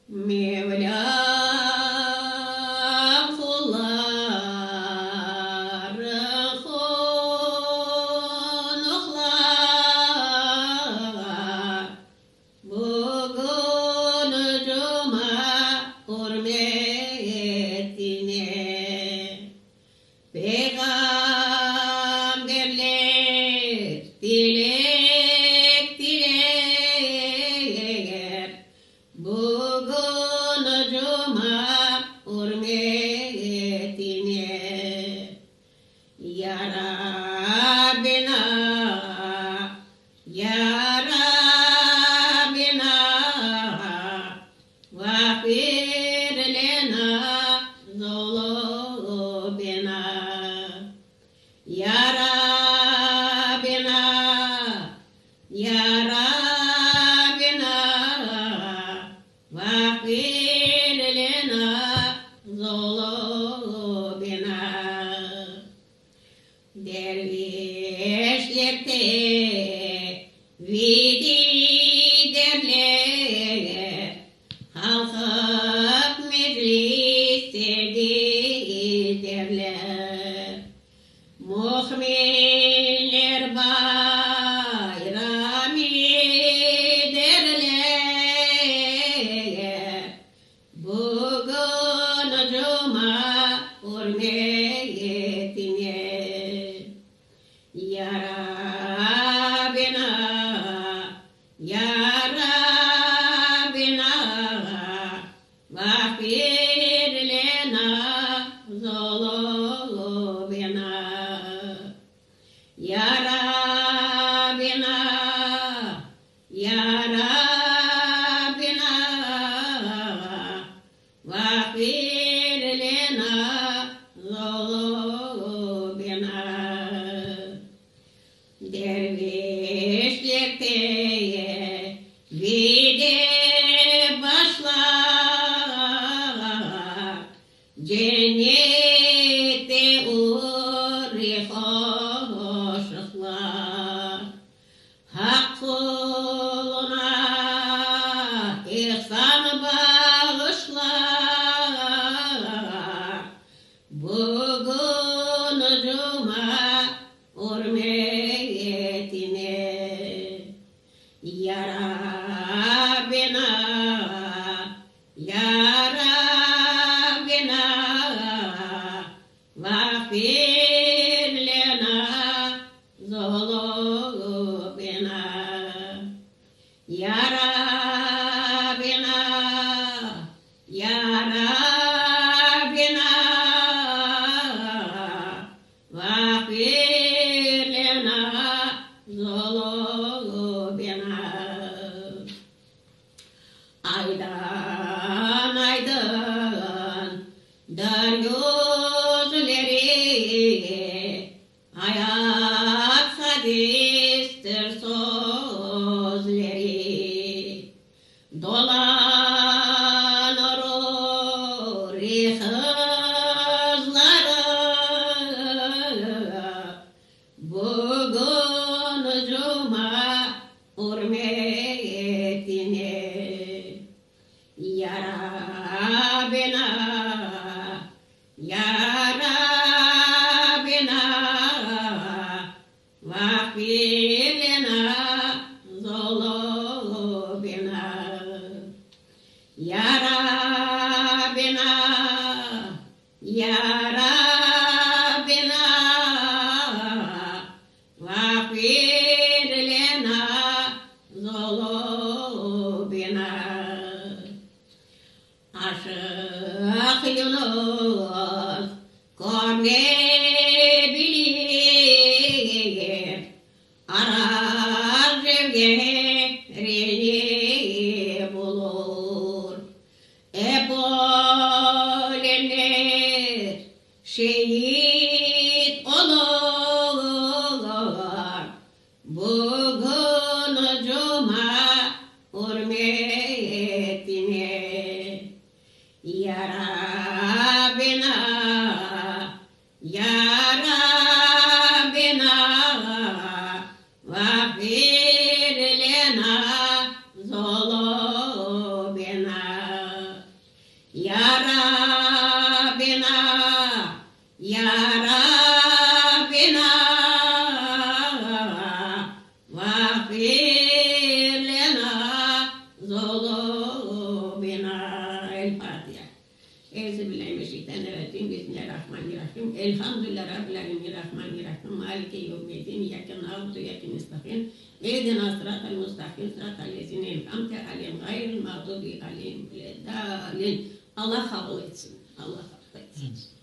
Mevlam kulları konuklar, bugün cuma hürmetine peygamberler dilek diler. Bugün cuma hürmetine ya Rabbina, ya Rabbina vafir lena zulubina ya Rabbina, ya Rabbina vafir lena zulubina. Dervişler tevhidi derler, halkıp mecliste derler. Muhminler bayrami derler. Bugün cuma hürmetine ya Rabbina, ya Rabbina vafir lena zulubina ya Rabbina, ya Rabbina vafir lena zulubina. Dervişlik tevhide başlar, cennette uğri hoşluklar. Hak kuluna ihsan bağışlar. Bugün cuma hürmetine ya Rabbina, ya Rabbina vafir lena zulubina ya Rabbina, ya Rabbina vafir lena zulubina. Aydan aydın dar yüzleri, hayat hadistir sözleri. Dolanır hızları, bugün cuma hürmetine ya Rabbina, ya Rabbina vafir lena zulubina ya Rabbina, ya Rabbina vafir lena zulubina. Aşık Yunus görmeyebilir, arar cevherini bulur. Epolenler şehit olur. Bugün cuma hürmetine ya Rabbina, ya Rabbina vafir lena zulubina Ya Rabbena, Ya Rabbena, vafir lena zulubina. El Fatiha. Euzubillahimineşşeytanirracim. Bismillahirrahmanirrahim. Elhamdülillahi Rabbil alemin. Rahmanirrahim. Maliki yevmiddin. İyyake na'budu ve iyyake nestaîn. İhdina sıratal mustakim. Sıratal lezîne en'amte aleyhim gayril mağdûbi aleyhim veleddâllîn. Allah kabul etsin. Allah kabul etsin.